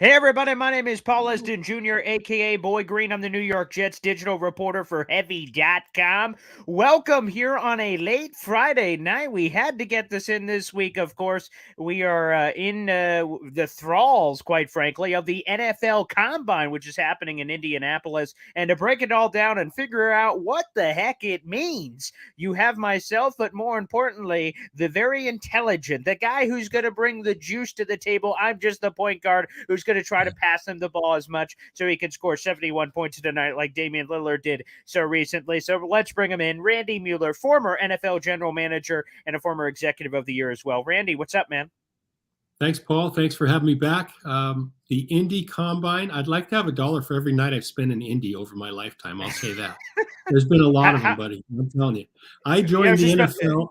Hey everybody, my name is Paul Eston Jr., aka Boy Green. I'm the New York Jets digital reporter for Heavy.com. Welcome here on a late Friday night. We had to get this in this week, of course. We are in the thralls, quite frankly, of the NFL Combine, which is happening in Indianapolis. And to break it all down and figure out what the heck it means, you have myself, but more importantly, the very intelligent, the guy who's going to bring the juice to the table. I'm just the point guard who's going to try to pass him the ball as much so he can score 71 points tonight like Damian Lillard did so recently. So let's bring him in. Randy Mueller, former NFL general manager and a former executive of the year as well. Randy, what's up, man? Thanks, Paul. Thanks for having me back. The Indy Combine, I'd like to have $1 for every night I've spent in Indy over my lifetime. I'll say that. There's been a lot of them, buddy. I'm telling you. I I joined was the just about NFL.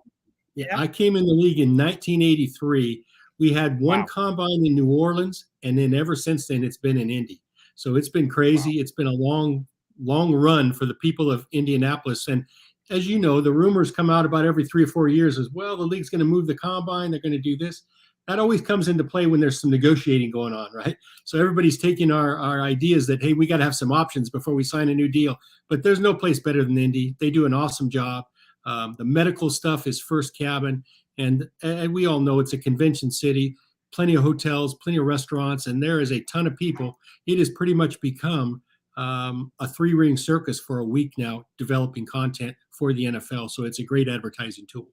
Yeah, yeah. I came in the league in 1983. We had one Wow. combine in New Orleans, and then ever since then, it's been in Indy. So it's been Wow. crazy. It's been a long, long run for the people of Indianapolis. And as you know, the rumors come out about every 3 or 4 years as well. The league's going to move the combine. They're going to do this. That always comes into play when there's some negotiating going on, right? So everybody's taking our ideas that, hey, we got to have some options before we sign a new deal. But there's no place better than Indy. They do an awesome job. The medical stuff is first cabin. And we all know it's a convention city, plenty of hotels, plenty of restaurants, and there is a ton of people. It has pretty much become a three-ring circus for a week now, developing content for the NFL. So it's a great advertising tool.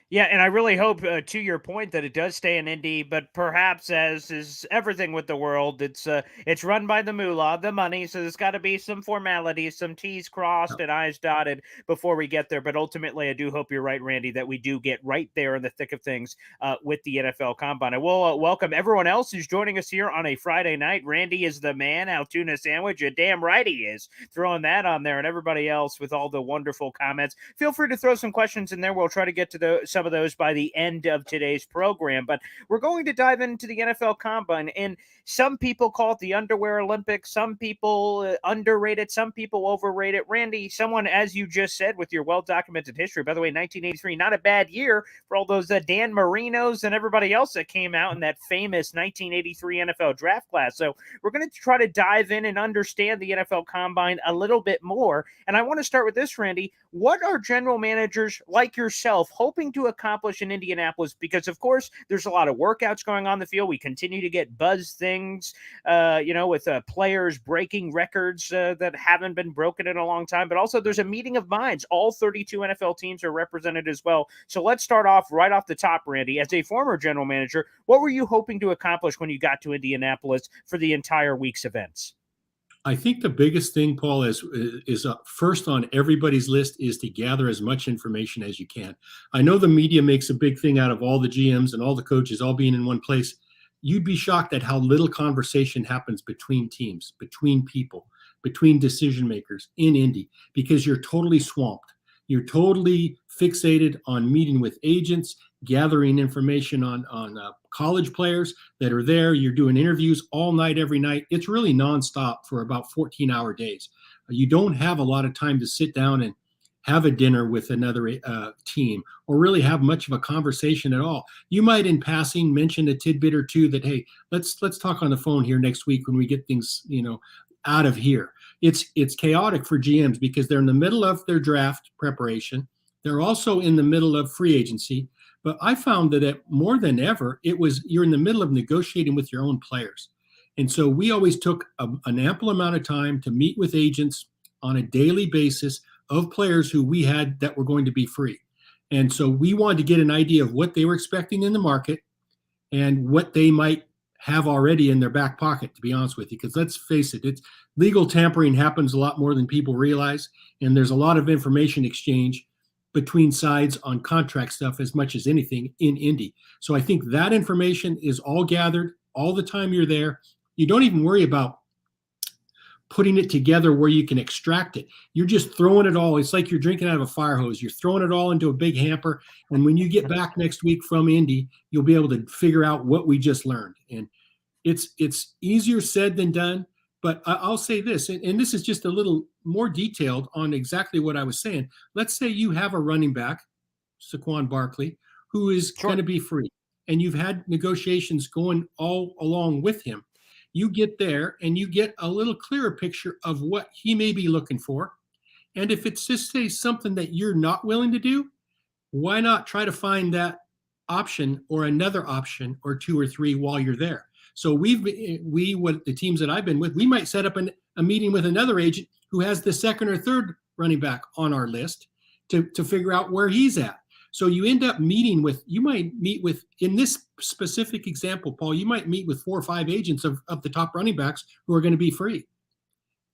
Yeah, and I really hope, to your point, that it does stay in Indy. But perhaps, as is everything with the world, it's run by the moolah, the money. So there's got to be some formalities, some T's crossed and I's dotted before we get there. But ultimately, I do hope you're right, Randy, that we do get right there in the thick of things with the NFL Combine. I will welcome everyone else who's joining us here on a Friday night. Randy is the man, Altoona Sandwich. You're damn right he is. Throwing that on there, and everybody else with all the wonderful comments. Feel free to throw some questions in there. We'll try to get to some of those by the end of today's program. But we're going to dive into the NFL Combine, and some people call it the Underwear Olympics. Some people underrate it. Some people overrate it. Randy, someone, as you just said, with your well-documented history, by the way, 1983, not a bad year for all those Dan Marinos and everybody else that came out in that famous 1983 NFL draft class. So we're going to try to dive in and understand the NFL Combine a little bit more. And I want to start with this, Randy. What are general managers like yourself hoping to accomplish in Indianapolis? Because, of course, there's a lot of workouts going on the field. We continue to get buzz things, with players breaking records that haven't been broken in a long time. But also, there's a meeting of minds. All 32 NFL teams are represented as well. So let's start off right off the top, Randy. As a former general manager, what were you hoping to accomplish when you got to Indianapolis for the entire week's events? I think the biggest thing, Paul, is first on everybody's list is to gather as much information as you can. I know the media makes a big thing out of all the GMs and all the coaches all being in one place. You'd be shocked at how little conversation happens between teams, between people, between decision makers in Indy, because you're totally swamped. You're totally fixated on meeting with agents, gathering information on college players that are there. You're doing interviews all night, every night. It's really nonstop for about 14-hour days. You don't have a lot of time to sit down and have a dinner with another team or really have much of a conversation at all. You might, in passing, mention a tidbit or two that, hey, let's talk on the phone here next week when we get things, out of here. It's chaotic for GMs because they're in the middle of their draft preparation. They're also in the middle of free agency. But I found that more than ever, you're in the middle of negotiating with your own players. And so we always took an ample amount of time to meet with agents on a daily basis of players who we had that were going to be free. And so we wanted to get an idea of what they were expecting in the market and what they might have already in their back pocket, to be honest with you. Because let's face it, it's legal tampering happens a lot more than people realize. And there's a lot of information exchange between sides on contract stuff as much as anything in Indy. So I think that information is all gathered all the time you're there. You don't even worry about putting it together where you can extract it. You're just throwing it all. It's like you're drinking out of a fire hose. You're throwing it all into a big hamper. And when you get back next week from Indy, you'll be able to figure out what we just learned. And it's easier said than done. But I'll say this, and this is just a little more detailed on exactly what I was saying. Let's say you have a running back, Saquon Barkley, who is Sure. going to be free, and you've had negotiations going all along with him. You get there and you get a little clearer picture of what he may be looking for. And if it's just say something that you're not willing to do, why not try to find that option or another option or two or three while you're there? So what the teams that I've been with, we might set up a meeting with another agent who has the second or third running back on our list to figure out where he's at. So you end up you might meet with, in this specific example, Paul, you might meet with 4 or 5 agents of the top running backs who are going to be free.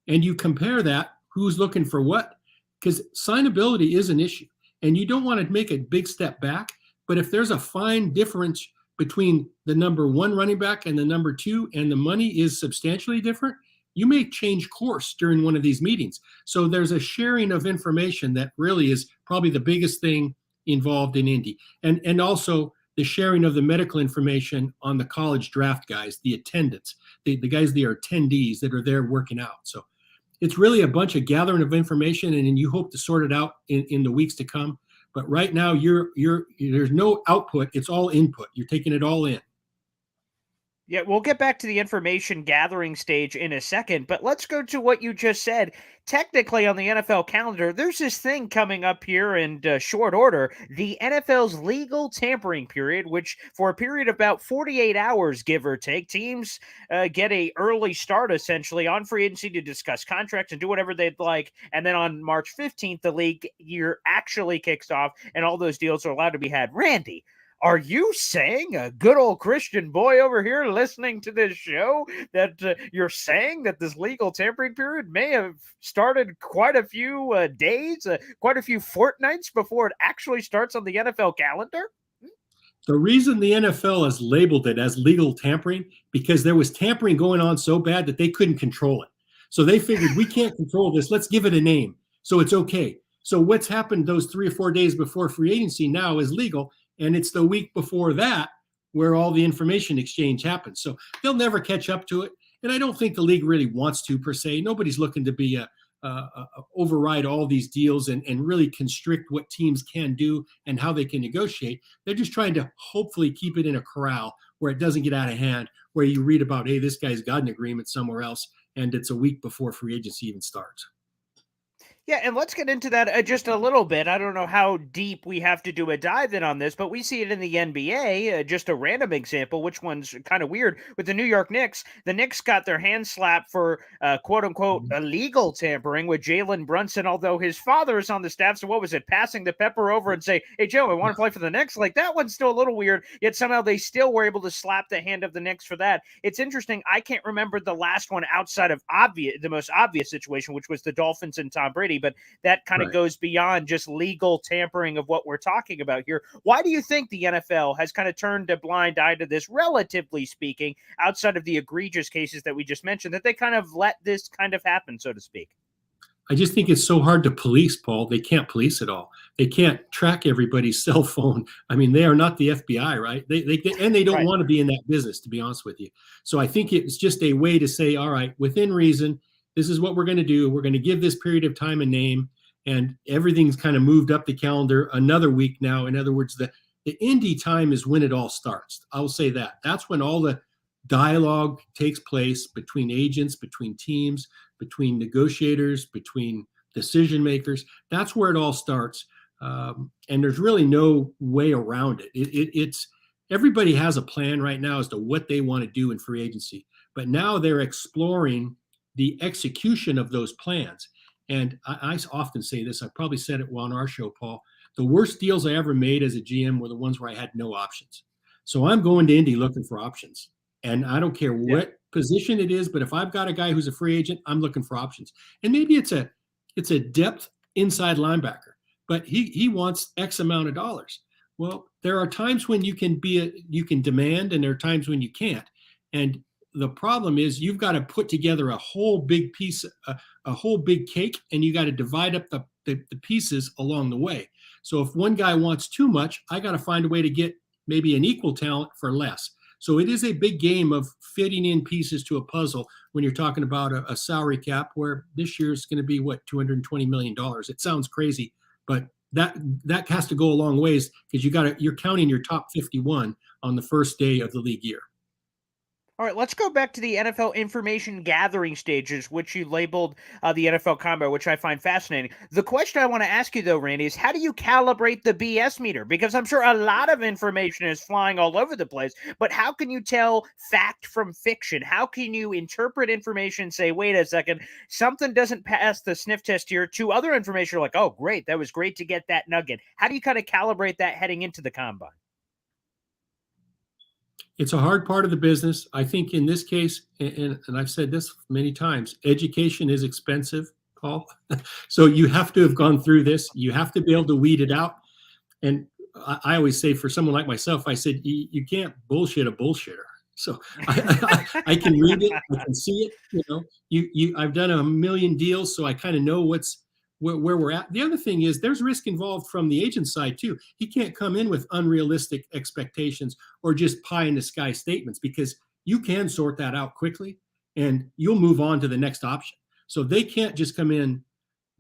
And you compare that, who's looking for what, because signability is an issue. And you don't want to make a big step back, but if there's a fine difference between the number 1 running back and the number 2, and the money is substantially different, you may change course during one of these meetings. So there's a sharing of information that really is probably the biggest thing involved in Indy. And also the sharing of the medical information on the college draft guys, the attendants, the guys, the attendees that are there working out. So it's really a bunch of gathering of information, and then you hope to sort it out in the weeks to come. But right now, there's no output; it's all input. You're taking it all in. Yeah, we'll get back to the information gathering stage in a second, but let's go to what you just said. Technically, on the NFL calendar, there's this thing coming up here in short order, the NFL's legal tampering period, which for a period of about 48 hours, give or take, teams get a early start, essentially, on free agency to discuss contracts and do whatever they'd like. And then on March 15th, the league year actually kicks off, and all those deals are allowed to be had. Randy, are you saying, a good old Christian boy over here listening to this show, that you're saying that this legal tampering period may have started quite a few days, quite a few fortnights before it actually starts on the NFL calendar? The reason the NFL has labeled it as legal tampering, because there was tampering going on so bad that they couldn't control it. So they figured, we can't control this. Let's give it a name. So it's okay. So what's happened those 3 or 4 days before free agency now is legal. And it's the week before that where all the information exchange happens. So they'll never catch up to it. And I don't think the league really wants to, per se. Nobody's looking to be override all these deals and really constrict what teams can do and how they can negotiate. They're just trying to hopefully keep it in a corral where it doesn't get out of hand, where you read about, hey, this guy's got an agreement somewhere else, and it's a week before free agency even starts. Yeah, and let's get into that just a little bit. I don't know how deep we have to do a dive in on this, but we see it in the NBA. Just a random example, which one's kind of weird, with the New York Knicks. The Knicks got their hands slapped for quote-unquote illegal tampering with Jalen Brunson, although his father is on the staff. So what was it, passing the pepper over and say, hey, Joe, I want to play for the Knicks? Like, that one's still a little weird, yet somehow they still were able to slap the hand of the Knicks for that. It's interesting. I can't remember the last one outside of the most obvious situation, which was the Dolphins and Tom Brady. But that kind of goes beyond just legal tampering of what we're talking about here. Why do you think the NFL has kind of turned a blind eye to this, relatively speaking, outside of the egregious cases that we just mentioned, that they kind of let this kind of happen, so to speak? I just think it's so hard to police, Paul. They can't police it all. They can't track everybody's cell phone. I mean, they are not the FBI, right? They don't want to be in that business, to be honest with you. So I think it's just a way to say, all right, within reason, this is what we're going to do. We're going to give this period of time a name, and everything's kind of moved up the calendar another week now. In other words, the Indy time is when it all starts. I will say that. That's when all the dialogue takes place between agents, between teams, between negotiators, between decision makers. That's where it all starts. And there's really no way around it. It's everybody has a plan right now as to what they want to do in free agency, but now they're exploring the execution of those plans. And I often say this, I probably said it on our show, Paul, the worst deals I ever made as a GM were the ones where I had no options. So I'm going to Indy looking for options. And I don't care what position it is, but if I've got a guy who's a free agent, I'm looking for options. And maybe it's a depth inside linebacker, but he wants X amount of dollars. Well, there are times when you can demand, and there are times when you can't. And the problem is you've got to put together a whole big piece, a whole big cake, and you got to divide up the pieces along the way. So if one guy wants too much, I got to find a way to get maybe an equal talent for less. So it is a big game of fitting in pieces to a puzzle when you're talking about a salary cap where this year is going to be, what, $220 million. It sounds crazy, but that has to go a long ways because you're counting your top 51 on the first day of the league year. All right, let's go back to the NFL information gathering stages, which you labeled the NFL Combine, which I find fascinating. The question I want to ask you, though, Randy, is how do you calibrate the BS meter? Because I'm sure a lot of information is flying all over the place, but how can you tell fact from fiction? How can you interpret information and say, wait a second, something doesn't pass the sniff test here, to other information like, oh, great, that was great to get that nugget? How do you kind of calibrate that heading into the Combine? It's a hard part of the business. I think in this case, and I've said this many times, education is expensive, Paul. So you have to have gone through this. You have to be able to weed it out. And I always say, for someone like myself, I said, you can't bullshit a bullshitter. So I can read it, I can see it. I've done a million deals, so I kind of know where we're at. The other thing is there's risk involved from the agent side too. He can't come in with unrealistic expectations or just pie in the sky statements, because you can sort that out quickly and you'll move on to the next option. So they can't just come in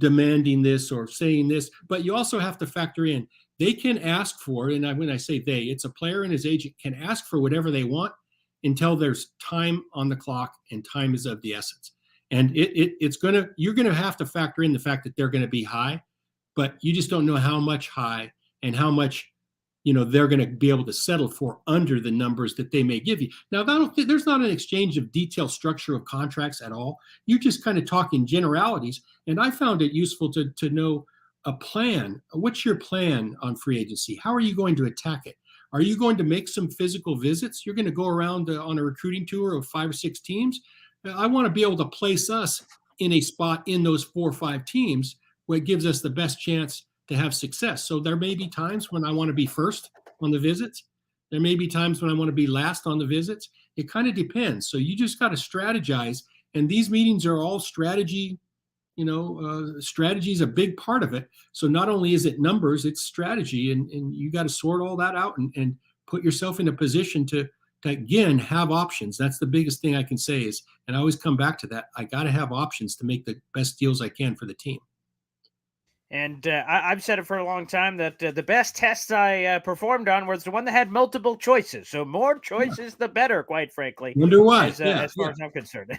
demanding this or saying this, but you also have to factor in they can ask for, and when I say they, it's a player and his agent can ask for whatever they want until there's time on the clock, and time is of the essence. And you're gonna have to factor in the fact that they're gonna be high, but you just don't know how much high and how much they're going to be able to settle for under the numbers that they may give you. Now, there's not an exchange of detailed structure of contracts at all. You're just kind of talking generalities, and I found it useful to know a plan. What's your plan on free agency? How are you going to attack it? Are you going to make some physical visits? You're going to go around on a recruiting tour of 5 or 6 teams. I want to be able to place us in a spot in those 4 or 5 teams where it gives us the best chance to have success. So there may be times when I want to be first on the visits. There may be times when I want to be last on the visits. It kind of depends. So you just got to strategize. And these meetings are all strategy. Strategy is a big part of it. So not only is it numbers, it's strategy. And you got to sort all that out and put yourself in a position to again, have options. That's the biggest thing I can say is, and I always come back to that, I got to have options to make the best deals I can for the team. And I've said it for a long time that the best tests I performed on was the one that had multiple choices. So more choices, the better, quite frankly. Wonder why? As far as I'm concerned,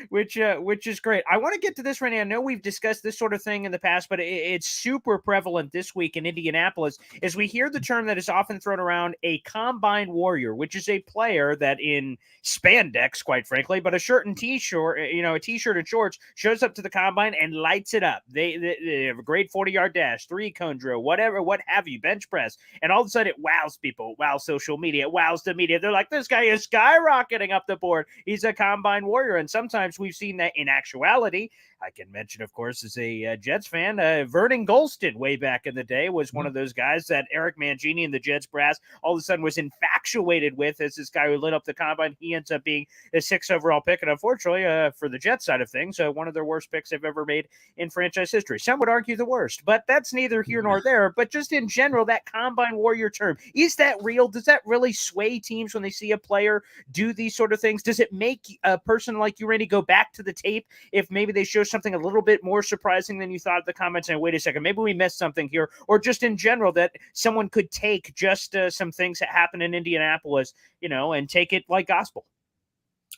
which is great. I want to get to this, Randy. I know we've discussed this sort of thing in the past, but it's super prevalent this week in Indianapolis as we hear the term that is often thrown around, a combine warrior, which is a player that in spandex, quite frankly, but a shirt and t-shirt, a t-shirt and shorts, shows up to the combine and lights it up. They have a great 40-yard dash, 3-cone drill, whatever, what have you, bench press. And all of a sudden it wows people, wows social media, wows the media. They're like, this guy is skyrocketing up the board. He's a combine warrior. And sometimes we've seen that in actuality. I can mention, of course, as a Jets fan, Vernon Golston way back in the day was one of those guys that Eric Mangini and the Jets brass all of a sudden was infatuated with as this guy who lit up the combine. He ends up being a 6th overall pick. And unfortunately, for the Jets side of things, one of their worst picks they've ever made in franchise history. Some would argue the worst, but that's neither here nor there. But just in general, that combine warrior term, is that real? Does that really sway teams when they see a player do these sort of things? Does it make a person like you, Randy, go back to the tape if maybe they show something a little bit more surprising than you thought at the comments and wait a second, maybe we missed something here, or just in general that someone could take just some things that happen in Indianapolis, and take it like gospel?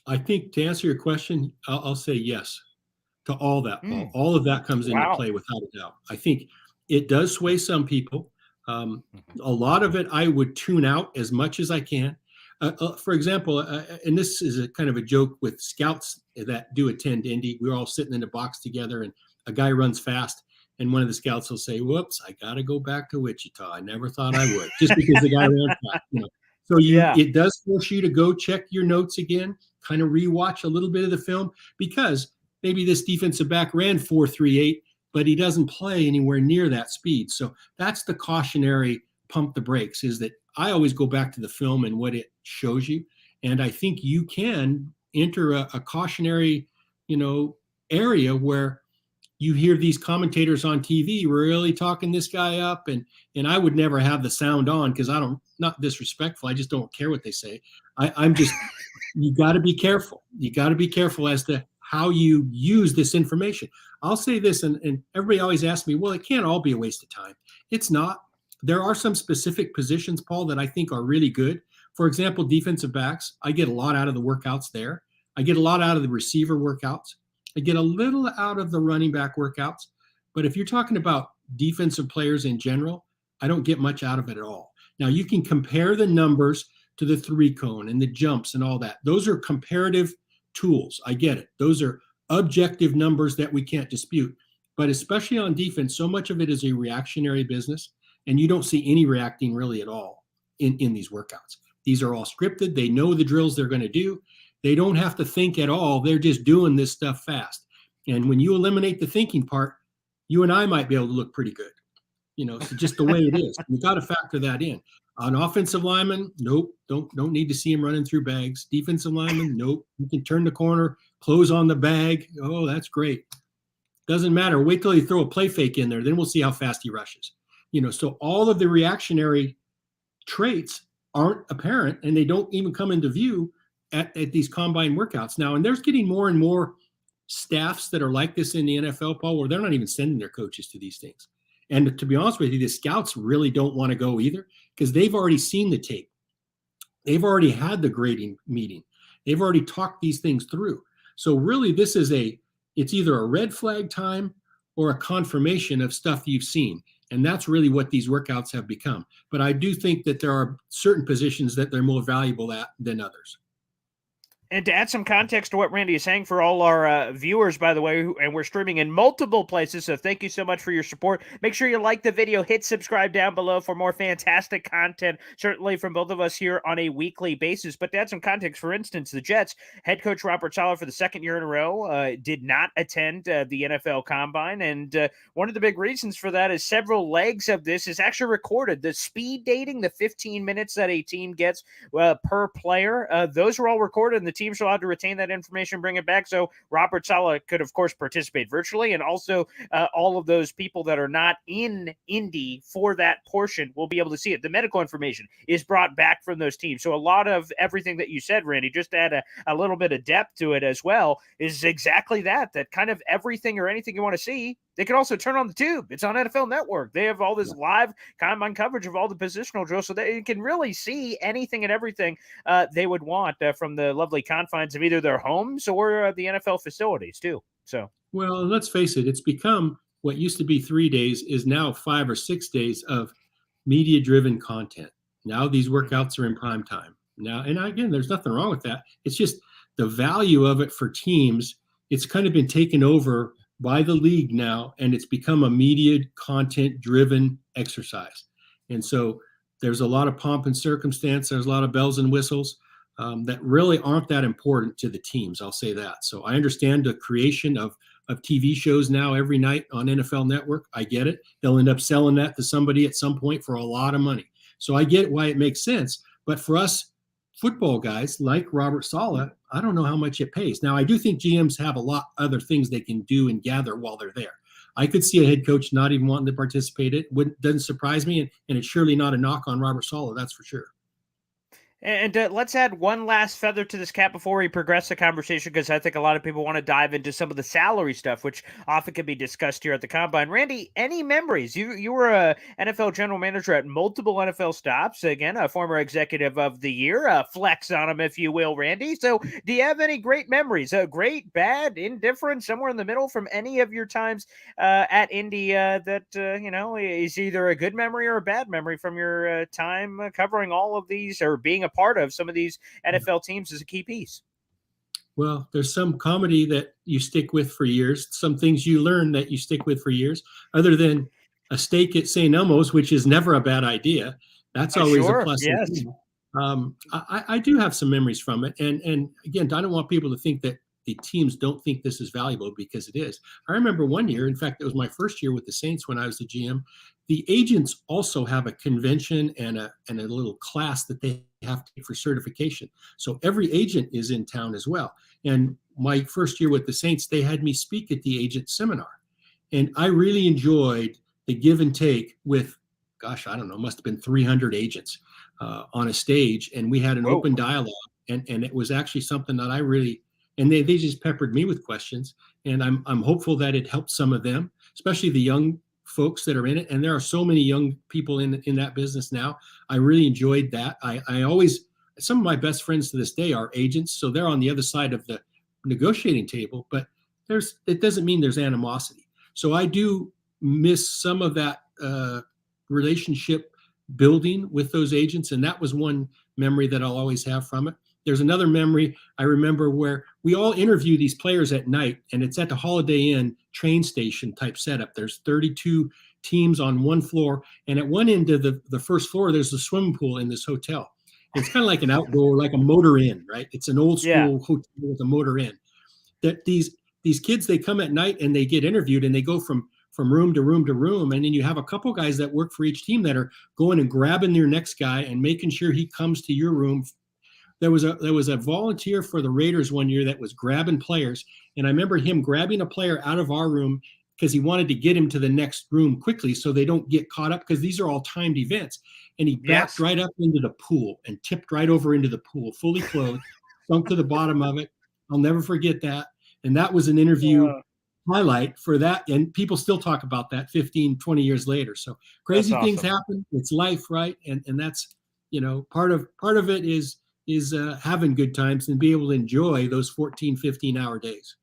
I think to answer your question, I'll say yes to all that, Paul. All of that comes into play without a doubt. I think it does sway some people. A lot of it I would tune out as much as I can. For example, and this is a kind of a joke with scouts that do attend Indy. We're all sitting in a box together and a guy runs fast and one of the scouts will say, whoops, I got to go back to Wichita. I never thought I would, just because the guy ran fast. So it does force you to go check your notes again, kind of rewatch a little bit of the film, because maybe this defensive back ran 4.38, but he doesn't play anywhere near that speed. So that's the cautionary pump the brakes, is that I always go back to the film and what it shows you. And I think you can enter a cautionary, area where you hear these commentators on TV really talking this guy up. And I would never have the sound on because not disrespectful. I just don't care what they say. I'm just, you got to be careful. You got to be careful as to how you use this information. I'll say this, and everybody always asks me, well, it can't all be a waste of time. It's not. There are some specific positions, Paul, that I think are really good. For example, defensive backs, I get a lot out of the workouts there. I get a lot out of the receiver workouts. I get a little out of the running back workouts. But if you're talking about defensive players in general, I don't get much out of it at all. Now, you can compare the numbers to the 3-cone and the jumps and all that. Those are comparative tools. I get it. Those are objective numbers that we can't dispute. But especially on defense, so much of it is a reactionary business, and you don't see any reacting really at all in these workouts. These are all scripted. They know the drills they're going to do. They don't have to think at all. They're just doing this stuff fast. And when you eliminate the thinking part, you and I might be able to look pretty good. So just the way it is. You got to factor that in. On offensive lineman, nope, don't need to see him running through bags. Defensive lineman, nope. You can turn the corner, close on the bag. Oh, that's great. Doesn't matter. Wait till you throw a play fake in there. Then we'll see how fast he rushes. So all of the reactionary traits aren't apparent, and they don't even come into view at these combine workouts now. And there's getting more and more staffs that are like this in the NFL, Paul, where they're not even sending their coaches to these things. And to be honest with you, the scouts really don't want to go either, because they've already seen the tape. They've already had the grading meeting. They've already talked these things through. So really, this is it's either a red flag time or a confirmation of stuff you've seen. And that's really what these workouts have become. But I do think that there are certain positions that they're more valuable at than others. And to add some context to what Randy is saying for all our viewers, by the way, and we're streaming in multiple places, so thank you so much for your support. Make sure you like the video, hit subscribe down below for more fantastic content, certainly from both of us here on a weekly basis. But to add some context, for instance, the Jets head coach Robert Saleh, for the second year in a row, did not attend the NFL Combine. And one of the big reasons for that is several legs of this is actually recorded. The speed dating, the 15 minutes that a team gets per player, those are all recorded, and the teams are allowed to retain that information, bring it back. So Robert Saleh could, of course, participate virtually, and also all of those people that are not in Indy for that portion will be able to see it. The medical information is brought back from those teams. So a lot of everything that you said, Randy, just to add a little bit of depth to it as well, is exactly that kind of everything or anything you want to see. They can also turn on the tube. It's on NFL Network. They have all this live combine coverage of all the positional drills, so they can really see anything and everything they would want from the lovely confines of either their homes or the NFL facilities too. So, well, let's face it, it's become what used to be 3 days is now 5 or 6 days of media-driven content. Now these workouts are in prime time. Now, and again, there's nothing wrong with that. It's just the value of it for teams. It's kind of been taken over by the league now, and it's become a media content driven exercise. And so there's a lot of pomp and circumstance. There's a lot of bells and whistles that really aren't that important to the teams. I'll say that. So I understand the creation of TV shows now every night on NFL Network. I get it. They'll end up selling that to somebody at some point for a lot of money. So I get why it makes sense. But for us football guys like Robert Saleh, I don't know how much it pays. Now, I do think GMs have a lot other things they can do and gather while they're there. I could see a head coach not even wanting to participate. It doesn't surprise me, and it's surely not a knock on Robert Saleh, that's for sure. And let's add one last feather to this cap before we progress the conversation, because I think a lot of people want to dive into some of the salary stuff, which often can be discussed here at the Combine. Randy, any memories? You were a NFL general manager at multiple NFL stops. Again, a former executive of the year. Flex on them, if you will, Randy. So do you have any great memories? Great, bad, indifferent, somewhere in the middle from any of your times at Indy that, is either a good memory or a bad memory from your time covering all of these or being a part of some of these NFL teams as a key piece? Well, there's some comedy that you stick with for years, some things you learn that you stick with for years, other than a steak at St. Elmo's, which is never a bad idea. That's always sure, a plus. Yes. I do have some memories from it. And again, I don't want people to think that the teams don't think this is valuable, because it is. I remember one year, in fact, it was my first year with the Saints when I was the GM. The agents also have a convention and a little class that they have to take for certification. So every agent is in town as well. And my first year with the Saints, they had me speak at the agent seminar. And I really enjoyed the give and take with, gosh, I don't know, must have been 300 agents on a stage. And we had an open dialogue. And it was actually something that I really, and they just peppered me with questions. And I'm hopeful that it helped some of them, especially the young folks that are in it. And there are so many young people in that business now. I really enjoyed that. I always some of my best friends to this day are agents, so they're on the other side of the negotiating table, but it doesn't mean there's animosity. So I do miss some of that relationship building with those agents, and that was one memory that I'll always have from it. There's another memory I remember where we all interview these players at night, and it's at the Holiday Inn train station type setup. There's 32 teams on one floor, and at one end of the first floor, there's a swimming pool in this hotel. It's kind of like an outdoor, like a motor inn, right? It's an old school hotel with a motor inn. That these kids, they come at night and they get interviewed, and they go from room to room to room, and then you have a couple guys that work for each team that are going and grabbing your next guy and making sure he comes to your room. There was a volunteer for the Raiders one year that was grabbing players, and I remember him grabbing a player out of our room because he wanted to get him to the next room quickly so they don't get caught up, because these are all timed events. And he backed right up into the pool and tipped right over into the pool, fully clothed, sunk to the bottom of it. I'll never forget that. And that was an interview highlight for that. And people still talk about that 15, 20 years later. So crazy things happen. It's life, right? And that's, part of it is having good times and be able to enjoy those 14, 15-hour days.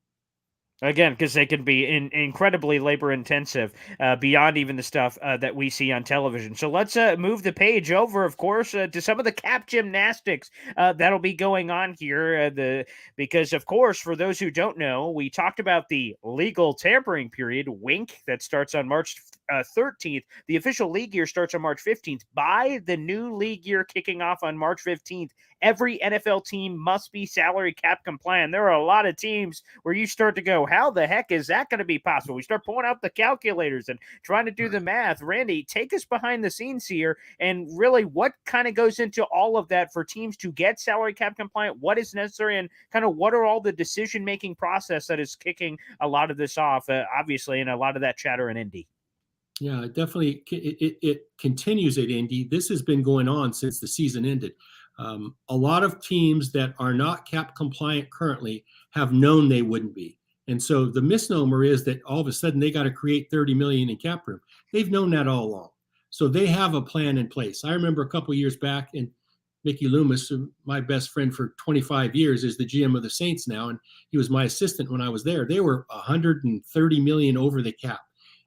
Again, because they can be incredibly labor intensive beyond even the stuff that we see on television. So let's move the page over, of course, to some of the cap gymnastics that'll be going on here. Because, of course, for those who don't know, we talked about the legal tampering period, wink, that starts on March 13th. The official league year starts on March 15th. By the new league year kicking off on March 15th, every NFL team must be salary cap compliant. There are a lot of teams where you start to go, how the heck is that going to be possible? We start pulling out the calculators and trying to do the math. Randy, take us behind the scenes here, and really what kind of goes into all of that for teams to get salary cap compliant, what is necessary, and kind of what are all the decision-making process that is kicking a lot of this off, obviously, and a lot of that chatter in Indy. Yeah, definitely. It continues at Indy. This has been going on since the season ended. A lot of teams that are not cap compliant currently have known they wouldn't be. And so the misnomer is that all of a sudden they got to create 30 million in cap room. They've known that all along. So they have a plan in place. I remember a couple of years back, and Mickey Loomis, my best friend for 25 years, is the GM of the Saints now, and he was my assistant when I was there. They were 130 million over the cap.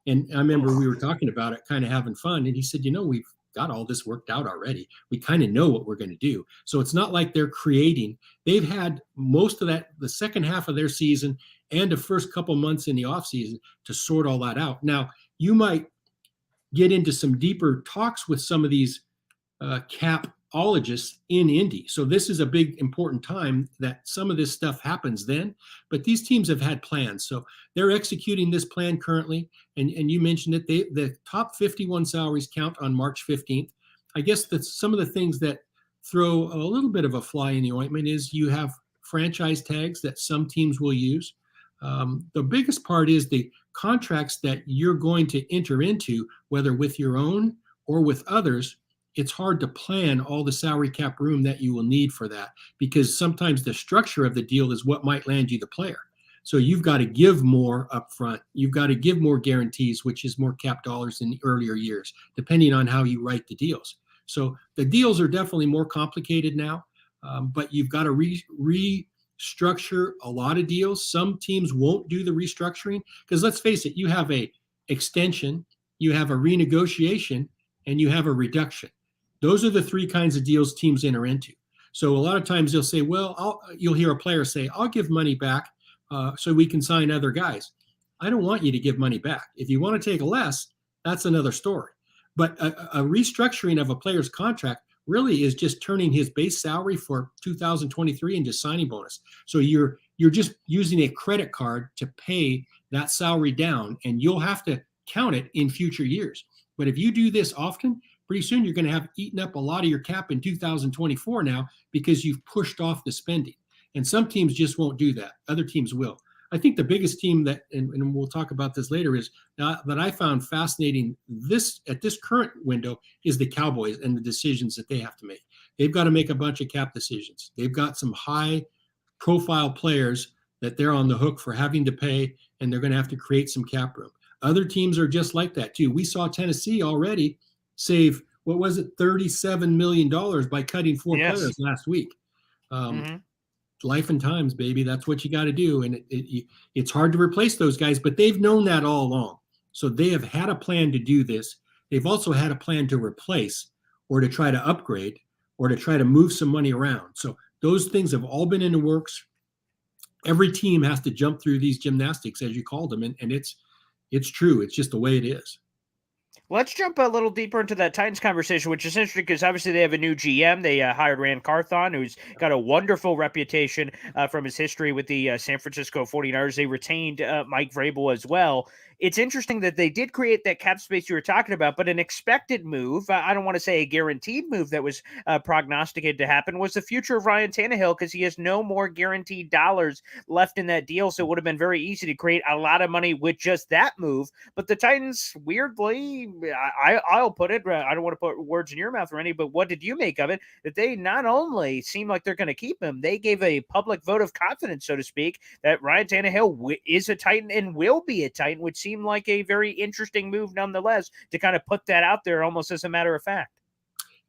And I remember we were talking about it, kind of having fun. And he said, we've got all this worked out already. We kind of know what we're going to do. So it's not like they're creating. They've had most of that, the second half of their season and the first couple months in the offseason to sort all that out. Now, you might get into some deeper talks with some of these capologists in Indy. So this is a big, important time that some of this stuff happens then. But these teams have had plans. So they're executing this plan currently. And you mentioned it, the top 51 salaries count on March 15th. I guess that some of the things that throw a little bit of a fly in the ointment is you have franchise tags that some teams will use. The biggest part is the contracts that you're going to enter into, whether with your own or with others. It's hard to plan all the salary cap room that you will need for that, because sometimes the structure of the deal is what might land you the player. So you've got to give more upfront. You've got to give more guarantees, which is more cap dollars in the earlier years, depending on how you write the deals. So the deals are definitely more complicated now, but you've got to restructure a lot of deals. Some teams won't do the restructuring because, let's face it, you have a extension, you have a renegotiation, and you have a reduction. Those are the three kinds of deals teams enter into. So a lot of times they'll say, well, you'll hear a player say, I'll give money back so we can sign other guys. I don't want you to give money back. If you want to take less, that's another story. But a restructuring of a player's contract really is just turning his base salary for 2023 into signing bonus. So you're just using a credit card to pay that salary down, and you'll have to count it in future years. But if you do this often, pretty soon you're going to have eaten up a lot of your cap in 2024 now, because you've pushed off the spending. And some teams just won't do that. Other teams will. I think the biggest team that, and we'll talk about this later, is that I found fascinating at this current window is the Cowboys and the decisions that they have to make. They've got to make a bunch of cap decisions. They've got some high profile players that they're on the hook for having to pay, and they're going to have to create some cap room. Other teams are just like that too. We saw Tennessee already save what was it, $37 million by cutting 4 Yes. players last week. Mm-hmm. Life and times, baby. That's what you got to do. And it's hard to replace those guys, but they've known that all along. So they have had a plan to do this. They've also had a plan to replace or to try to upgrade or to try to move some money around. So those things have all been in the works. Every team has to jump through these gymnastics, as you called them. And it's true. It's just the way it is. Let's jump a little deeper into that Titans conversation, which is interesting because obviously they have a new GM. They hired Rand Carthon, who's got a wonderful reputation from his history with the San Francisco 49ers. They retained Mike Vrabel as well. It's interesting that they did create that cap space you were talking about, but an expected move, I don't want to say a guaranteed move that was prognosticated to happen, was the future of Ryan Tannehill because he has no more guaranteed dollars left in that deal. So it would have been very easy to create a lot of money with just that move. But the Titans, weirdly, I'll put it, I don't want to put words in your mouth, Randy, but what did you make of it? That they not only seem like they're going to keep him, they gave a public vote of confidence, so to speak, that Ryan Tannehill is a Titan and will be a Titan, which seemed like a very interesting move nonetheless to kind of put that out there almost as a matter of fact.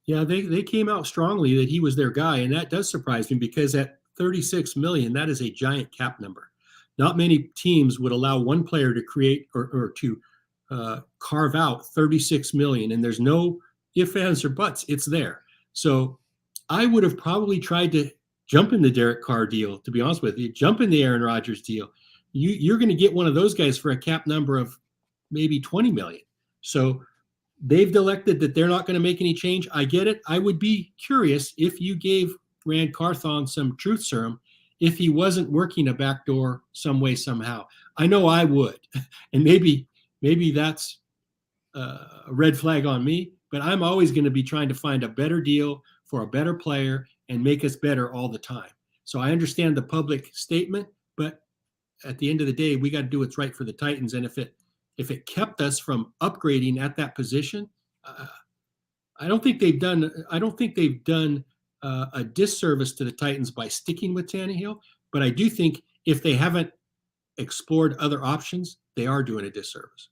Yeah, they came out strongly that he was their guy, and that does surprise me because at $36 million, that is a giant cap number. Not many teams would allow one player to create or to carve out $36 million, and there's no ifs, ands, or buts. It's there. So I would have probably tried to jump in the Derek Carr deal, to be honest with you, jump in the Aaron Rodgers deal. You're going to get one of those guys for a cap number of maybe 20 million. So they've elected that they're not going to make any change. I get it. I would be curious if you gave Rand Carthon some truth serum, if he wasn't working a backdoor some way, somehow. I know I would. And maybe that's a red flag on me, but I'm always going to be trying to find a better deal for a better player and make us better all the time. So I understand the public statement, but at the end of the day, we got to do what's right for the Titans. And if it kept us from upgrading at that position, I don't think they've done a disservice to the Titans by sticking with Tannehill. But I do think if they haven't explored other options, they are doing a disservice.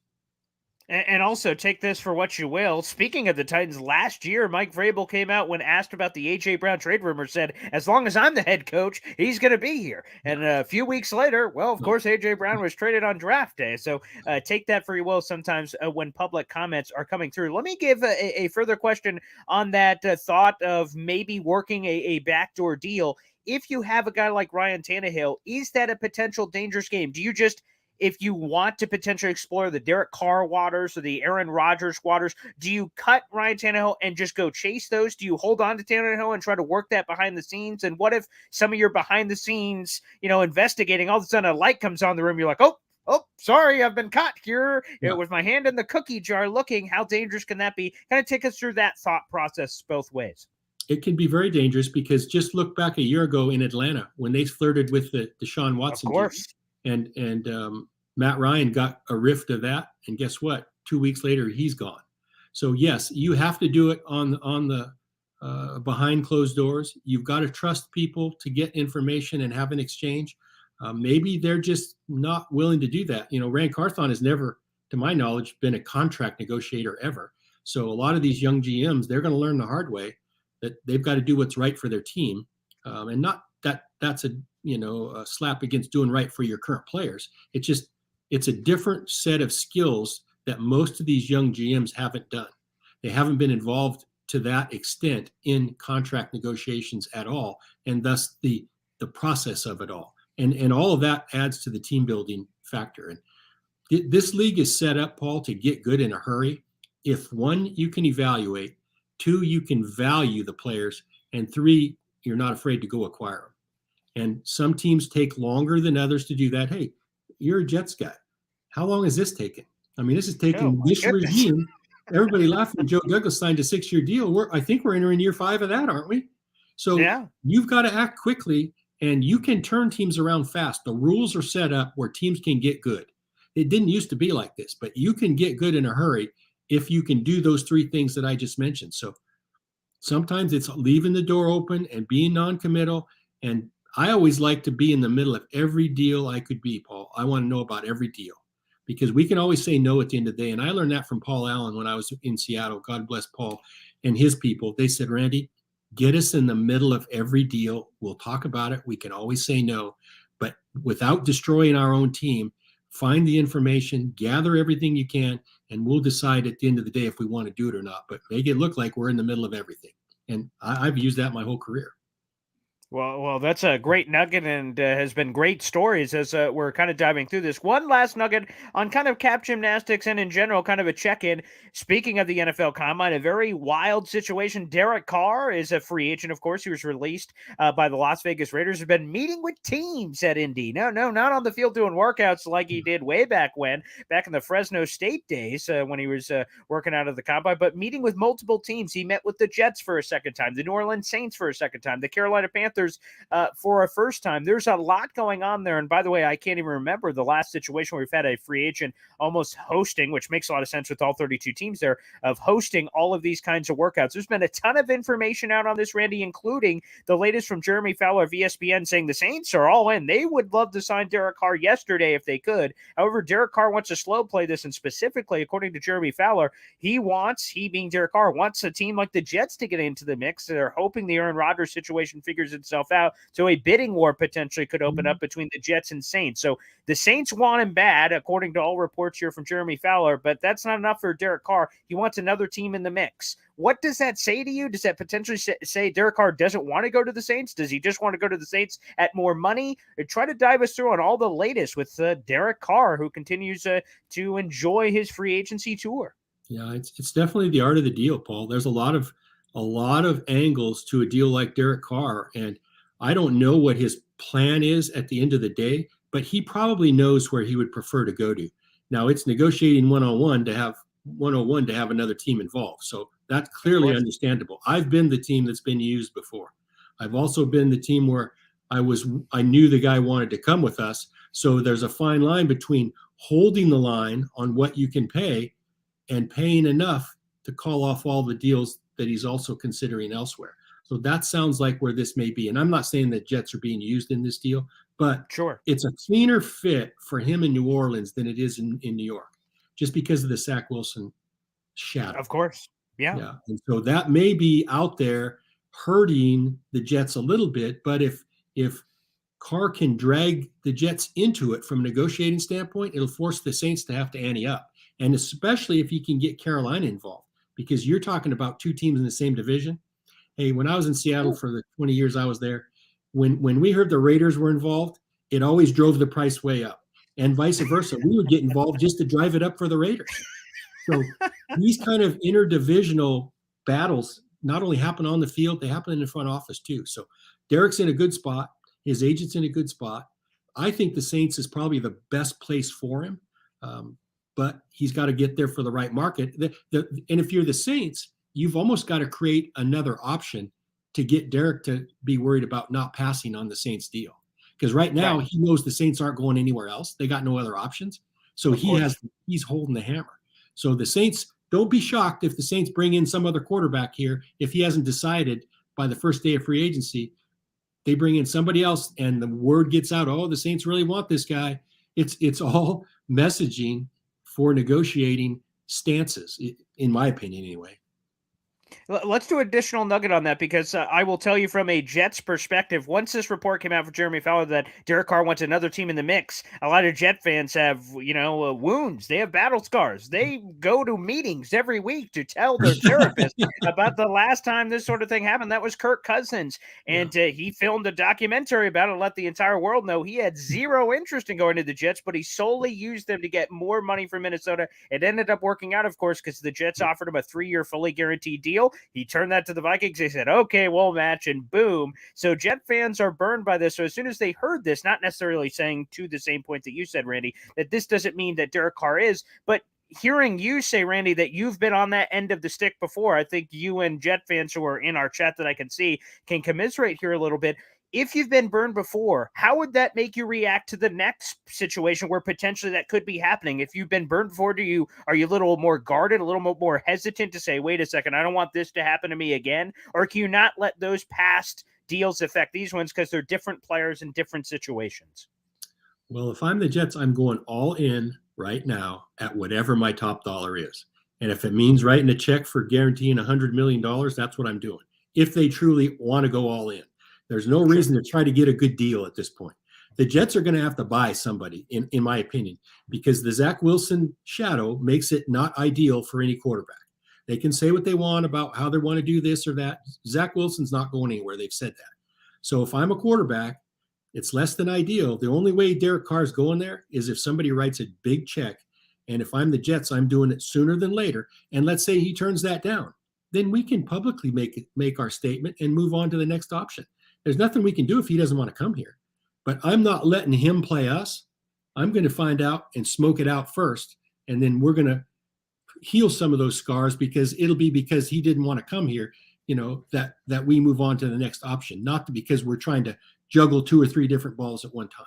And also take this for what you will. Speaking of the Titans, last year, Mike Vrabel came out when asked about the A.J. Brown trade rumor, said, as long as I'm the head coach, he's going to be here. And a few weeks later, well, of course, A.J. Brown was traded on draft day. So take that for you will sometimes when public comments are coming through. Let me give a further question on that thought of maybe working a backdoor deal. If you have a guy like Ryan Tannehill, is that a potential dangerous game? Do you just, if you want to potentially explore the Derek Carr waters or the Aaron Rodgers waters, do you cut Ryan Tannehill and just go chase those? Do you hold on to Tannehill and try to work that behind the scenes? And what if some of your behind the scenes, investigating, all of a sudden a light comes on the room, you're like, oh, sorry, I've been caught here with my hand in the cookie jar looking. How dangerous can that be? Kind of take us through that thought process both ways. It can be very dangerous because just look back a year ago in Atlanta when they flirted with the Deshaun Watson. Of course. And Matt Ryan got a rift of that, and guess what? 2 weeks later, he's gone. So yes, you have to do it on the behind closed doors. You've got to trust people to get information and have an exchange. Maybe they're just not willing to do that. Rand Carthon has never, to my knowledge, been a contract negotiator ever. So a lot of these young GMs, they're going to learn the hard way that they've got to do what's right for their team, and not that's a slap against doing right for your current players. It's a different set of skills that most of these young GMs haven't done. They haven't been involved to that extent in contract negotiations at all, and thus the process of it all. And all of that adds to the team building factor. And this league is set up, Paul, to get good in a hurry. If one, you can evaluate, two, you can value the players, and three, you're not afraid to go acquire them. And some teams take longer than others to do that. Hey, you're a Jets guy. How long has this taken? I mean, this is taking this regime. Everybody laughing when Joe Douglas signed a 6-year deal. I think we're entering year 5 of that, aren't we? So You've got to act quickly, and you can turn teams around fast. The rules are set up where teams can get good. It didn't used to be like this, but you can get good in a hurry if you can do those 3 things that I just mentioned. So sometimes it's leaving the door open and being non-committal. And I always like to be in the middle of every deal I could be, Paul. I want to know about every deal because we can always say no at the end of the day. And I learned that from Paul Allen when I was in Seattle. God bless Paul. and his people. They said, Randy, get us in the middle of every deal. We'll talk about it. We can always say no, but without destroying our own team, find the information, gather everything you can, and we'll decide at the end of the day if we want to do it or not. But make it look like we're in the middle of everything. And I've used that my whole career. Well, that's a great nugget and has been great stories as we're kind of diving through this. One last nugget on kind of cap gymnastics and in general, kind of a check-in. Speaking of the NFL Combine, a very wild situation. Derek Carr is a free agent, of course. He was released by the Las Vegas Raiders. Has been meeting with teams at Indy. No, not on the field doing workouts like he did way back in the Fresno State days when he was working out of the Combine, but meeting with multiple teams. He met with the Jets for a second time, the New Orleans Saints for a second time, the Carolina Panthers for a first time. There's a lot going on there. And by the way, I can't even remember the last situation where we've had a free agent almost hosting, which makes a lot of sense with all 32 teams there, of hosting all of these kinds of workouts. There's been a ton of information out on this, Randy, including the latest from Jeremy Fowler of ESPN saying the Saints are all in. They would love to sign Derek Carr yesterday if they could. However, Derek Carr wants to slow play this, and specifically, according to Jeremy Fowler, he being Derek Carr, wants a team like the Jets to get into the mix. They're hoping the Aaron Rodgers situation figures itself out. So a bidding war potentially could open up between the Jets and Saints. So the Saints want him bad, according to all reports here from Jeremy Fowler, but that's not enough for Derek Carr. He wants another team in the mix. What does that say to you? Does that potentially say Derek Carr doesn't want to go to the Saints? Does he just want to go to the Saints at more money? Try to dive us through on all the latest with Derek Carr, who continues to enjoy his free agency tour. Yeah, it's definitely the art of the deal, Paul. There's a lot of angles to a deal like Derek Carr, and I don't know what his plan is at the end of the day, but he probably knows where he would prefer to go to. Now, it's negotiating one-on-one to have another team involved. So that's clearly understandable. I've been the team that's been used before. I've also been the team where I knew the guy wanted to come with us. So there's a fine line between holding the line on what you can pay and paying enough to call off all the deals that he's also considering elsewhere. So that sounds like where this may be. And I'm not saying that Jets are being used in this deal, but it's a cleaner fit for him in New Orleans than it is in New York, just because of the Zach Wilson shadow. Of course. Yeah. And so that may be out there hurting the Jets a little bit. But if Carr can drag the Jets into it from a negotiating standpoint, it'll force the Saints to have to ante up. And especially if he can get Carolina involved, because you're talking about two teams in the same division. Hey, when I was in Seattle for the 20 years I was there, when we heard the Raiders were involved, it always drove the price way up. And vice versa. We would get involved just to drive it up for the Raiders. So these kind of interdivisional battles not only happen on the field, they happen in the front office too. So Derek's in a good spot. His agent's in a good spot. I think the Saints is probably the best place for him. But he's got to get there for the right market. And if you're the Saints, you've almost got to create another option to get Derek to be worried about not passing on the Saints deal. Because right now he knows the Saints aren't going anywhere else. They got no other options. So he's holding the hammer. So the Saints, don't be shocked if the Saints bring in some other quarterback here. If he hasn't decided by the first day of free agency, they bring in somebody else and the word gets out, oh, the Saints really want this guy. It's all messaging for negotiating stances, in my opinion, anyway. Let's do additional nugget on that, because I will tell you from a Jets perspective, once this report came out from Jeremy Fowler that Derek Carr wants another team in the mix, a lot of Jet fans have, wounds. They have battle scars. They go to meetings every week to tell their therapist about the last time this sort of thing happened. That was Kirk Cousins. And he filmed a documentary about it, let the entire world know he had zero interest in going to the Jets, but he solely used them to get more money from Minnesota. It ended up working out, of course, because the Jets offered him a 3-year fully guaranteed deal. He turned that to the Vikings. They said, okay, we'll match, and boom. So Jet fans are burned by this. So as soon as they heard this, not necessarily saying to the same point that you said, Randy, that this doesn't mean that Derek Carr is, but hearing you say, Randy, that you've been on that end of the stick before, I think you and Jet fans who are in our chat that I can see can commiserate here a little bit. If you've been burned before, how would that make you react to the next situation where potentially that could be happening? If you've been burned before, are you a little more guarded, a little more hesitant to say, wait a second, I don't want this to happen to me again? Or can you not let those past deals affect these ones because they're different players in different situations? Well, if I'm the Jets, I'm going all in right now at whatever my top dollar is. And if it means writing a check for guaranteeing $100 million, that's what I'm doing. If they truly want to go all in, there's no reason to try to get a good deal at this point. The Jets are going to have to buy somebody, in my opinion, because the Zach Wilson shadow makes it not ideal for any quarterback. They can say what they want about how they want to do this or that. Zach Wilson's not going anywhere. They've said that. So if I'm a quarterback, it's less than ideal. The only way Derek Carr's going there is if somebody writes a big check. And if I'm the Jets, I'm doing it sooner than later. And let's say he turns that down. Then we can publicly make our statement and move on to the next option. There's nothing we can do if he doesn't want to come here. But I'm not letting him play us. I'm going to find out and smoke it out first. And then we're going to heal some of those scars, because it'll be because he didn't want to come here, that we move on to the next option, not because we're trying to juggle 2 or 3 different balls at one time.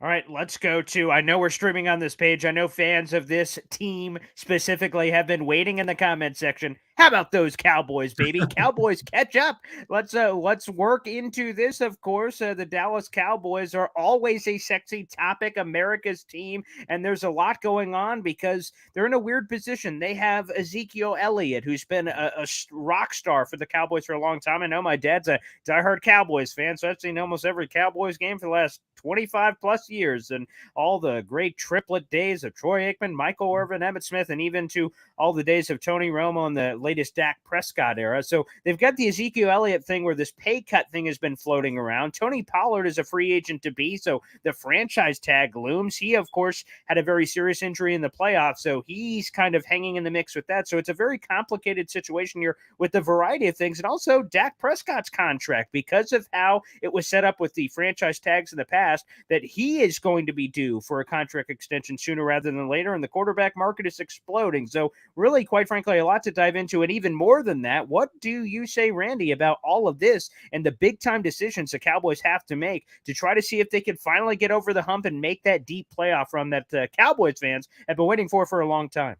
All right, let's go to, I know we're streaming on this page. I know fans of this team specifically have been waiting in the comment section. How about those Cowboys, baby? Cowboys, catch up. Let's work into this, of course. The Dallas Cowboys are always a sexy topic, America's team, and there's a lot going on because they're in a weird position. They have Ezekiel Elliott, who's been a rock star for the Cowboys for a long time. I know my dad's a diehard Cowboys fan, so I've seen almost every Cowboys game for the last 25 plus years, and all the great triplet days of Troy Aikman, Michael Irvin, Emmitt Smith, and even to all the days of Tony Romo and the latest Dak Prescott era. So they've got the Ezekiel Elliott thing where this pay cut thing has been floating around. Tony Pollard is a free agent to be, so the franchise tag looms. He, of course, had a very serious injury in the playoffs, so he's kind of hanging in the mix with that. So it's a very complicated situation here with a variety of things, and also Dak Prescott's contract, because of how it was set up with the franchise tags in the past, that he is going to be due for a contract extension sooner rather than later, and the quarterback market is exploding. So really, quite frankly, a lot to dive into. And even more than that, what do you say, Randy, about all of this and the big-time decisions the Cowboys have to make to try to see if they can finally get over the hump and make that deep playoff run that Cowboys fans have been waiting for a long time?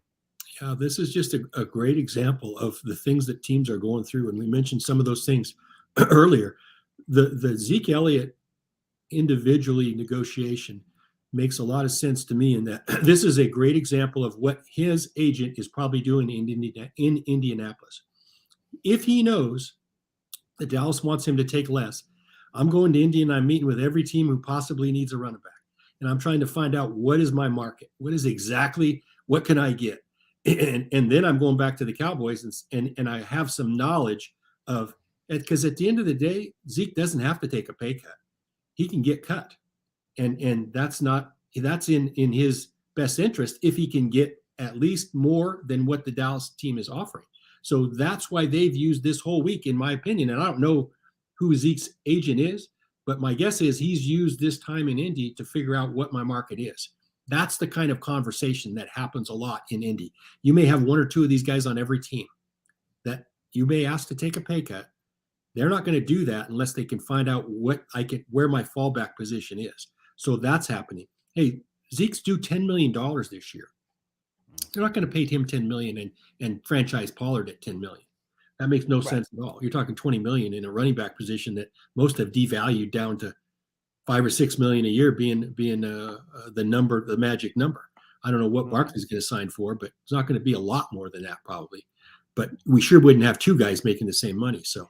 Yeah, this is just a great example of the things that teams are going through. And we mentioned some of those things earlier. The Zeke Elliott individually negotiation makes a lot of sense to me, in that this is a great example of what his agent is probably doing in Indianapolis. If he knows that Dallas wants him to take less, I'm going to Indy and I'm meeting with every team who possibly needs a running back. And I'm trying to find out, what is my market? What can I get? And then I'm going back to the Cowboys and I have some knowledge of, because at the end of the day, Zeke doesn't have to take a pay cut. He can get cut. And that's in his best interest if he can get at least more than what the Dallas team is offering. So that's why they've used this whole week, in my opinion. And I don't know who Zeke's agent is, but my guess is he's used this time in Indy to figure out what my market is. That's the kind of conversation that happens a lot in Indy. You may have 1 or 2 of these guys on every team that you may ask to take a pay cut. They're not going to do that unless they can find out where my fallback position is. So that's happening. Hey, Zeke's due $10 million this year. They're not going to pay him $10 million and franchise Pollard at $10 million. That makes no sense at all. You're talking $20 million in a running back position that most have devalued down to $5 or $6 million a year, being the magic number. I don't know what Barkley's going to sign for, but it's not going to be a lot more than that probably. But we sure wouldn't have 2 guys making the same money. So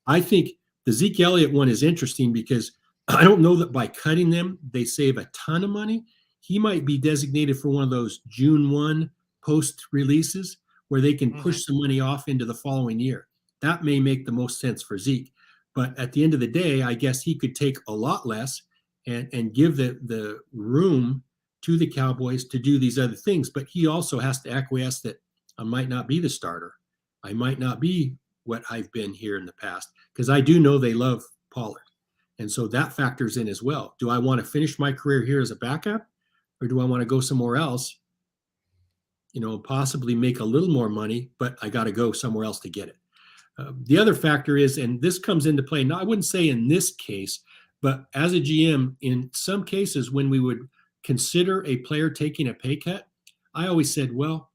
I think the Zeke Elliott one is interesting because I don't know that by cutting them, they save a ton of money. He might be designated for one of those June 1 post releases where they can push some money off into the following year. That may make the most sense for Zeke. But at the end of the day, I guess he could take a lot less and give the room to the Cowboys to do these other things. But he also has to acquiesce that I might not be the starter. I might not be what I've been here in the past, because I do know they love Pollard. And so that factors in as well. Do I want to finish my career here as a backup, or do I want to go somewhere else, possibly make a little more money, but I got to go somewhere else to get it? The other factor is, and this comes into play, now I wouldn't say in this case, but as a GM, in some cases when we would consider a player taking a pay cut, I always said, well,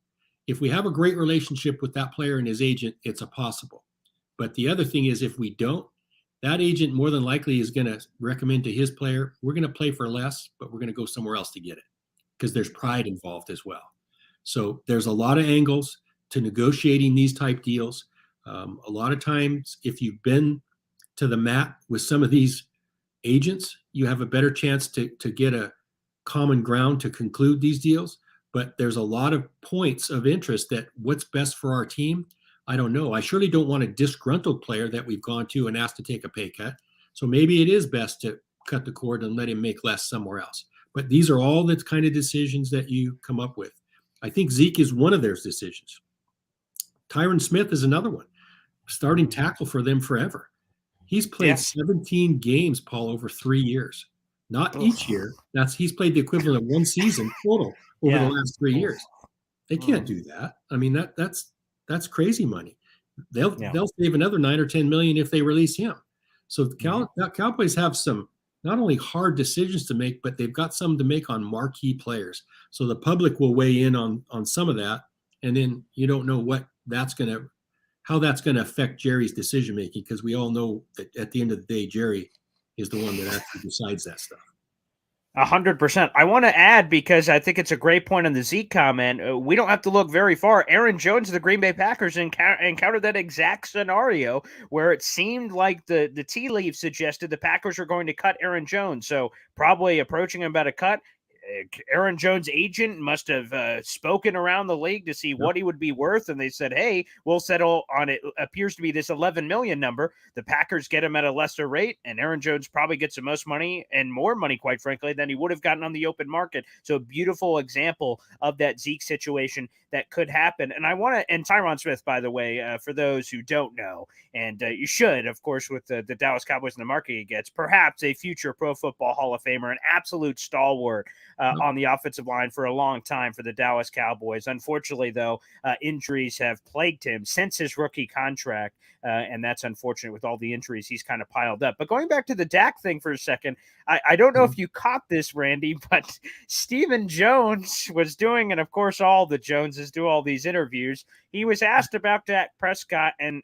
if we have a great relationship with that player and his agent, it's a possible. But the other thing is, if we don't, that agent more than likely is going to recommend to his player, we're going to play for less, but we're going to go somewhere else to get it, because there's pride involved as well. So there's a lot of angles to negotiating these type deals. A lot of times, if you've been to the mat with some of these agents, you have a better chance to get a common ground to conclude these deals. But there's a lot of points of interest that what's best for our team. I don't know. I surely don't want a disgruntled player that we've gone to and asked to take a pay cut. So maybe it is best to cut the cord and let him make less somewhere else. But these are all the kind of decisions that you come up with. I think Zeke is one of those decisions. Tyron Smith is another one. Starting tackle for them forever. He's played 17 games, Paul, over 3 years. Not each year. He's played the equivalent of one season total over the last 3 years. They can't do that. I mean, that's crazy money. They'll save another 9 or 10 million if they release him. So the Cowboys have some not only hard decisions to make, but they've got some to make on marquee players. So the public will weigh in on some of that, and then you don't know how that's going to affect Jerry's decision making, because we all know that at the end of the day, Jerry is the one that actually decides that stuff. 100%. I want to add, because I think it's a great point on the Zeke comment. We don't have to look very far. Aaron Jones of the Green Bay Packers encountered that exact scenario where it seemed like the tea leaves suggested the Packers are going to cut Aaron Jones. So probably approaching him about a cut. Aaron Jones' agent must have spoken around the league to see what he would be worth, and they said, hey, we'll settle on it appears to be this 11 million number. The Packers get him at a lesser rate, and Aaron Jones probably gets the most money, and more money, quite frankly, than he would have gotten on the open market. So a beautiful example of that Zeke situation that could happen. And and Tyron Smith, by the way, for those who don't know, and you should, of course, with the Dallas Cowboys and the market he gets, perhaps a future Pro Football Hall of Famer, an absolute stalwart on the offensive line for a long time for the Dallas Cowboys. Unfortunately, though, injuries have plagued him since his rookie contract, and that's unfortunate with all the injuries he's kind of piled up. But going back to the Dak thing for a second, I don't know if you caught this, Randy, but Stephen Jones was doing, and of course all the Joneses do all these interviews. He was asked about Dak Prescott and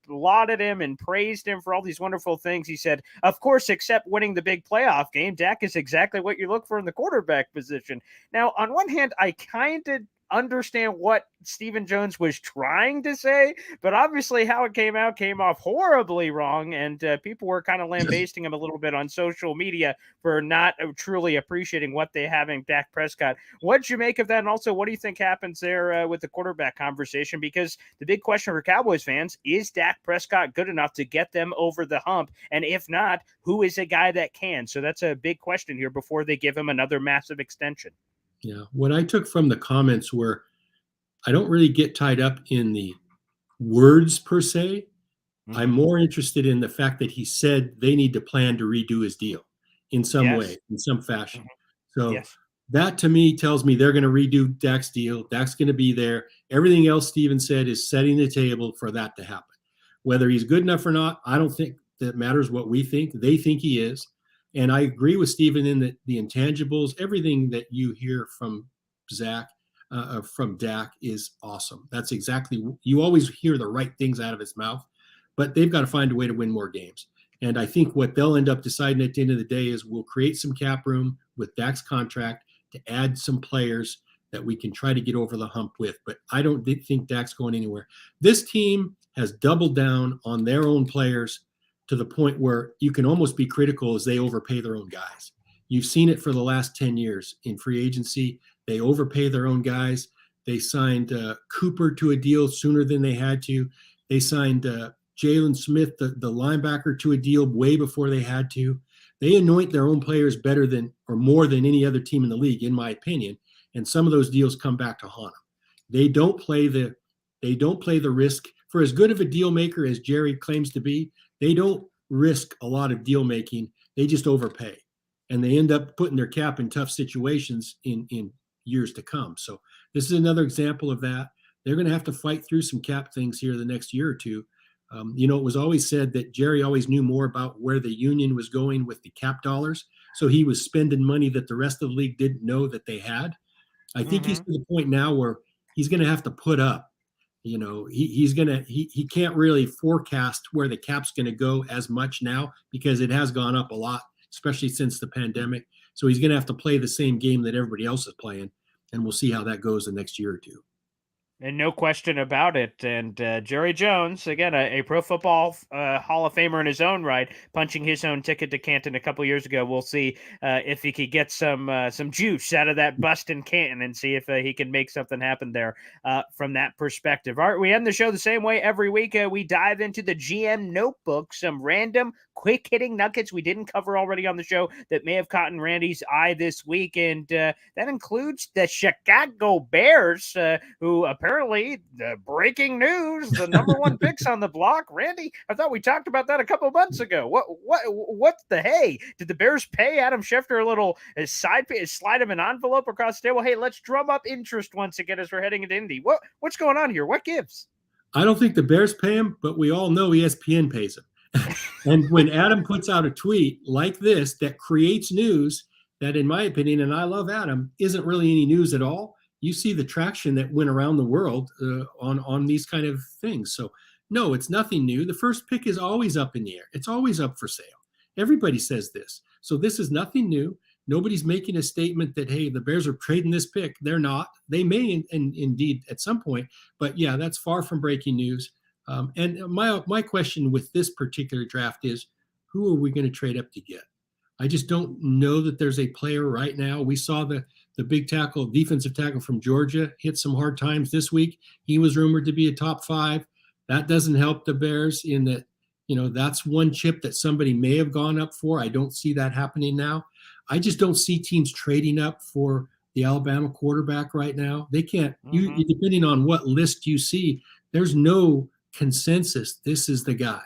lauded him and praised him for all these wonderful things. He said, of course, except winning the big playoff game, Dak is exactly what you look for in the quarterback position. Now, on one hand, I kind of understand what Stephen Jones was trying to say, but obviously how it came off horribly wrong, and people were kind of lambasting him a little bit on social media for not truly appreciating what they have in Dak Prescott. What'd you make of that, and also what do you think happens there with the quarterback conversation? Because the big question for Cowboys fans is Dak Prescott good enough to get them over the hump, and if not, who is a guy that can? So that's a big question here before they give him another massive extension. Yeah. What I took from the comments were, I don't really get tied up in the words per se. I'm more interested in the fact that he said they need to plan to redo his deal in some way, in some fashion. So that to me tells me they're going to redo Dak's deal. Dak's going to be there. Everything else Steven said is setting the table for that to happen. Whether he's good enough or not, I don't think that matters what we think. They think he is. And I agree with Steven in that the intangibles, everything that you hear from from Dak is awesome. That's exactly, you always hear the right things out of his mouth, but they've got to find a way to win more games. And I think what they'll end up deciding at the end of the day is we'll create some cap room with Dak's contract to add some players that we can try to get over the hump with. But I don't think Dak's going anywhere. This team has doubled down on their own players to the point where you can almost be critical as they overpay their own guys. You've seen it for the last 10 years in free agency. They overpay their own guys. They signed Cooper to a deal sooner than they had to. They signed Jalen Smith, the linebacker, to a deal way before they had to. They anoint their own players better than or more than any other team in the league, in my opinion. And some of those deals come back to haunt them. They don't play the risk. For as good of a deal maker as Jerry claims to be, they don't risk a lot of deal making. They just overpay, and they end up putting their cap in tough situations in years to come. So this is another example of that. They're going to have to fight through some cap things here the next year or two. It was always said that Jerry always knew more about where the union was going with the cap dollars. So he was spending money that the rest of the league didn't know that they had. I think he's to the point now where he's going to have to put up. He can't really forecast where the cap's going to go as much now because it has gone up a lot, especially since the pandemic. So he's going to have to play the same game that everybody else is playing. and we'll see how that goes the next year or two. And no question about it. And Jerry Jones, again, a Pro Football Hall of Famer in his own right, punching his own ticket to Canton a couple years ago. We'll see if he could get some juice out of that bust in Canton and see if he can make something happen there from that perspective. All right, we end the show the same way every week. We dive into the GM notebook, some random quick hitting nuggets we didn't cover already on the show that may have caught in Randy's eye this week. And that includes the Chicago Bears, who apparently, the breaking news, the number one picks on the block. Randy, I thought we talked about that a couple months ago. What's the hey? Did the Bears pay Adam Schefter a little side pay, slide him an envelope across the table? Hey, let's drum up interest once again as we're heading into Indy. What's going on here? What gives? I don't think the Bears pay him, but we all know ESPN pays him. And when Adam puts out a tweet like this that creates news that, in my opinion, and I love Adam, isn't really any news at all, you see the traction that went around the world on these kind of things. So, no, it's nothing new. The first pick is always up in the air. It's always up for sale. Everybody says this. So this is nothing new. Nobody's making a statement that, hey, the Bears are trading this pick. They're not. They may indeed at some point. But, yeah, that's far from breaking news. And my question with this particular draft is, who are we going to trade up to get? I just don't know that there's a player right now. We saw the big tackle, defensive tackle from Georgia, hit some hard times this week. He was rumored to be a top 5. That doesn't help the Bears in that, that's one chip that somebody may have gone up for. I don't see that happening now. I just don't see teams trading up for the Alabama quarterback right now. They can't, depending on what list you see, there's no consensus. This is the guy.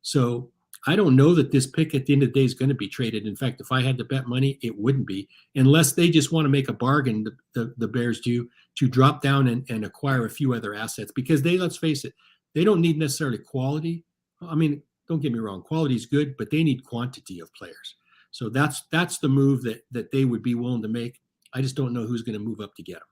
So I don't know that this pick at the end of the day is going to be traded. In fact, if I had to bet money, it wouldn't be, unless they just want to make a bargain, the Bears do, to drop down and acquire a few other assets, because let's face it, they don't need necessarily quality. I mean, don't get me wrong, quality is good, but they need quantity of players. So that's the move that they would be willing to make. I just don't know who's going to move up to get them.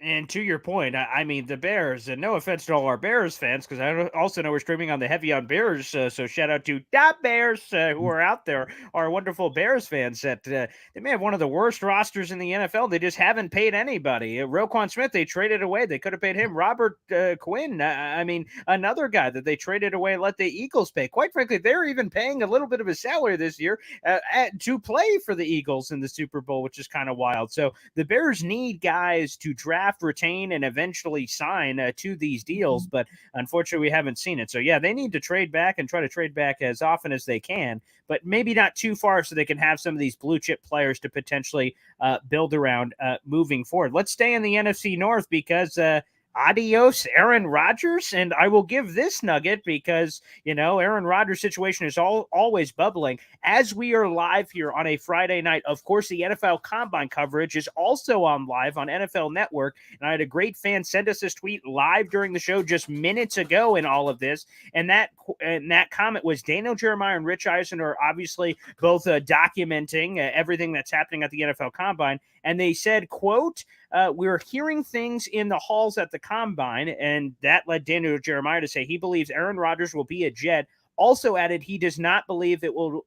And to your point, I mean, the Bears, and no offense to all our Bears fans, because I also know we're streaming on the Heavy on Bears, so shout out to the Bears who are out there, our wonderful Bears fans that they may have one of the worst rosters in the NFL. They just haven't paid anybody. Roquan Smith, they traded away. They could have paid him. Robert Quinn, I mean, another guy that they traded away, let the Eagles pay. Quite frankly, they're even paying a little bit of a salary this year to play for the Eagles in the Super Bowl, which is kind of wild. So the Bears need guys to draft, retain, and eventually sign to these deals, but unfortunately we haven't seen it. So yeah, they need to trade back and try to trade back as often as they can, but maybe not too far, so they can have some of these blue chip players to potentially build around moving forward. Let's stay in the NFC North, because adios, Aaron Rodgers. And I will give this nugget because, Aaron Rodgers' situation is always bubbling. As we are live here on a Friday night, of course, the NFL Combine coverage is also on live on NFL Network. And I had a great fan send us this tweet live during the show just minutes ago in all of this. And that comment was Daniel Jeremiah and Rich Eisen are obviously both documenting everything that's happening at the NFL Combine. And they said, quote, we're hearing things in the halls at the Combine, and that led Daniel Jeremiah to say he believes Aaron Rodgers will be a Jet. Also added he does not believe it will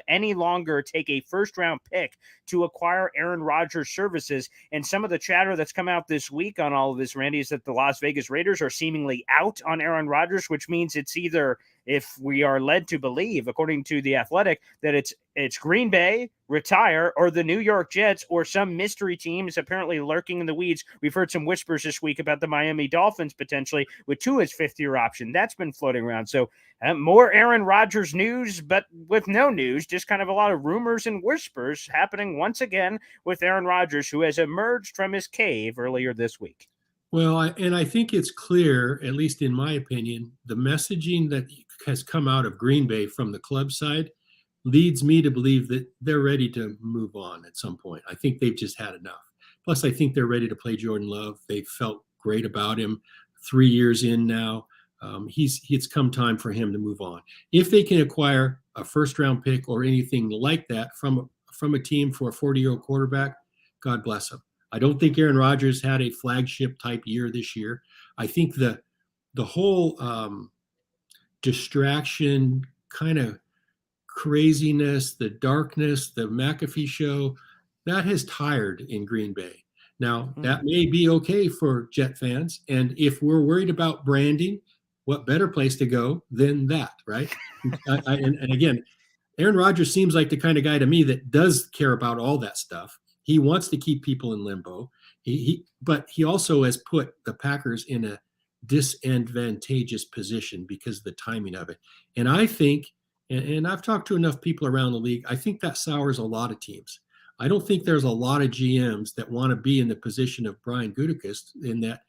any longer take a first-round pick to acquire Aaron Rodgers' services. And some of the chatter that's come out this week on all of this, Randy, is that the Las Vegas Raiders are seemingly out on Aaron Rodgers, which means it's either, if we are led to believe, according to The Athletic, that it's Green Bay, retire, or the New York Jets, or some mystery team is apparently lurking in the weeds. We've heard some whispers this week about the Miami Dolphins potentially with Tua's fifth-year option. That's been floating around. So more Aaron Rodgers news, but with no news, just kind of a lot of rumors and whispers happening once again with Aaron Rodgers, who has emerged from his cave earlier this week. Well, I think it's clear, at least in my opinion, the messaging that has come out of Green Bay from the club side leads me to believe that they're ready to move on at some point. I think they've just had enough. Plus, I think they're ready to play Jordan Love. They felt great about him 3 years in now. It's come time for him to move on. If they can acquire a first-round pick or anything like that from a team for a 40-year-old quarterback, God bless them. I don't think Aaron Rodgers had a flagship type year this year. I think the whole distraction, kind of craziness, the darkness, the McAfee show, that has tired in Green Bay. Now, that may be okay for Jet fans. And if we're worried about branding, what better place to go than that, right? And again, Aaron Rodgers seems like the kind of guy to me that does care about all that stuff. He wants to keep people in limbo. But he also has put the Packers in a disadvantageous position because of the timing of it. And I think, and I've talked to enough people around the league, I think that sours a lot of teams. I don't think there's a lot of GMs that want to be in the position of Brian Gutekunst, in that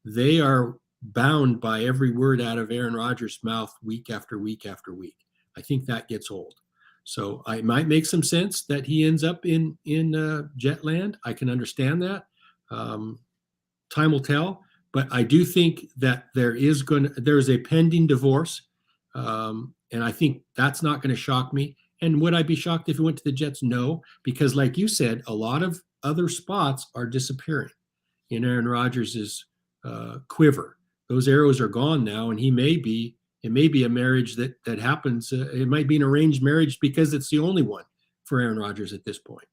they are bound by every word out of Aaron Rodgers' mouth week after week after week. I think that gets old. So it might make some sense that he ends up in Jetland. I can understand that. Time will tell, but I do think that there's a pending divorce, and I think that's not going to shock me. And would I be shocked if he went to the Jets? No, because like you said, a lot of other spots are disappearing in Aaron Rodgers' quiver. Those arrows are gone now, and it may be a marriage that happens. It might be an arranged marriage because it's the only one for Aaron Rodgers at this point.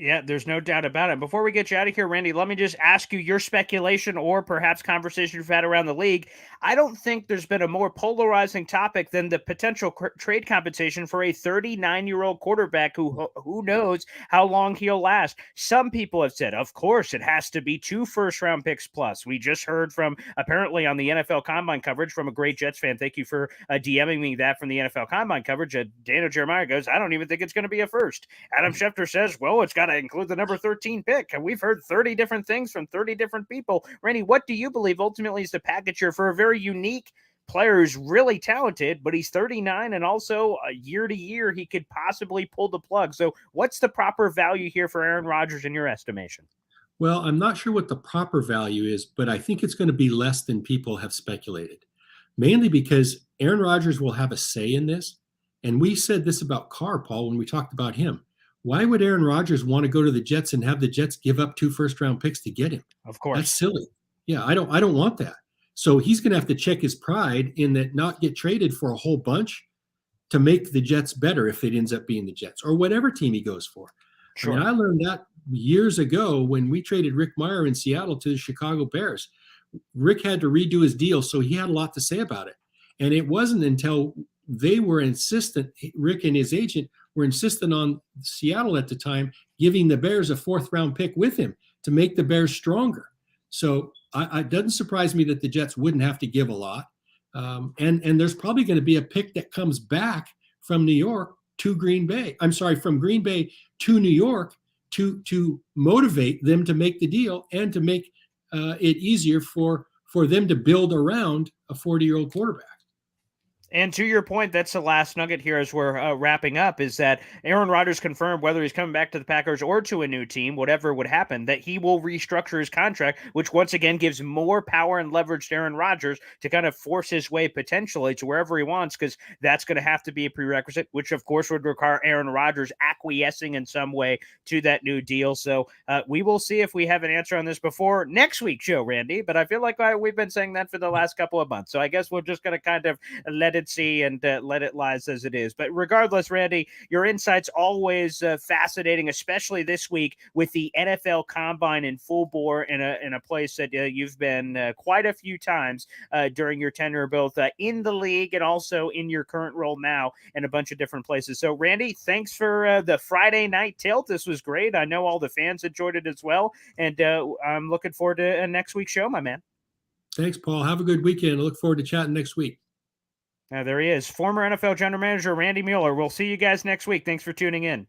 Yeah, there's no doubt about it. Before we get you out of here, Randy, let me just ask you your speculation or perhaps conversation you've had around the league. I don't think there's been a more polarizing topic than the potential trade compensation for a 39-year-old quarterback who knows how long he'll last. Some people have said, of course, it has to be 2 first-round picks plus. We just heard from, apparently on the NFL Combine coverage, from a great Jets fan. Thank you for DMing me that from the NFL Combine coverage. Daniel Jeremiah goes, I don't even think it's going to be a first. Adam Schefter says, well, it's got to include the number 13 pick. And we've heard 30 different things from 30 different people. Randy, what do you believe ultimately is the package here for a very unique player who's really talented, but he's 39, and also year to year he could possibly pull the plug? So what's the proper value here for Aaron Rodgers in your estimation? Well, I'm not sure what the proper value is, but I think it's going to be less than people have speculated, mainly because Aaron Rodgers will have a say in this. And we said this about Carr, Paul, when we talked about him. Why would Aaron Rodgers want to go to the Jets and have the Jets give up 2 first-round picks to get him? Of course. That's silly. Yeah, I don't want that. So he's going to have to check his pride in that, not get traded for a whole bunch to make the Jets better if it ends up being the Jets or whatever team he goes for. Sure. I mean, I learned that years ago when we traded Rick Meyer in Seattle to the Chicago Bears. Rick had to redo his deal, so he had a lot to say about it. And it wasn't until they were insistent, Rick and his agent were insistent on Seattle at the time giving the Bears a 4th-round pick with him to make the Bears stronger. So it doesn't surprise me that the Jets wouldn't have to give a lot. And there's probably going to be a pick that comes back from New York to Green Bay. I'm sorry, from Green Bay to New York to motivate them to make the deal and to make it easier for them to build around a 40-year-old quarterback. And to your point, that's the last nugget here as we're wrapping up, is that Aaron Rodgers confirmed, whether he's coming back to the Packers or to a new team, whatever would happen, that he will restructure his contract, which once again gives more power and leverage to Aaron Rodgers to kind of force his way potentially to wherever he wants, because that's going to have to be a prerequisite, which of course would require Aaron Rodgers acquiescing in some way to that new deal. So we will see if we have an answer on this before next week's show, Randy, but I feel like we've been saying that for the last couple of months. So I guess we're just going to kind of let it see and let it lie as it is. But regardless, Randy, your insights always fascinating, especially this week with the NFL Combine in full bore in a place that you've been quite a few times during your tenure, both in the league and also in your current role now in a bunch of different places. So, Randy, thanks for the Friday night tilt. This was great. I know all the fans enjoyed it as well, and I'm looking forward to next week's show, my man. Thanks, Paul. Have a good weekend. I look forward to chatting next week. There he is, former NFL general manager Randy Mueller. We'll see you guys next week. Thanks for tuning in.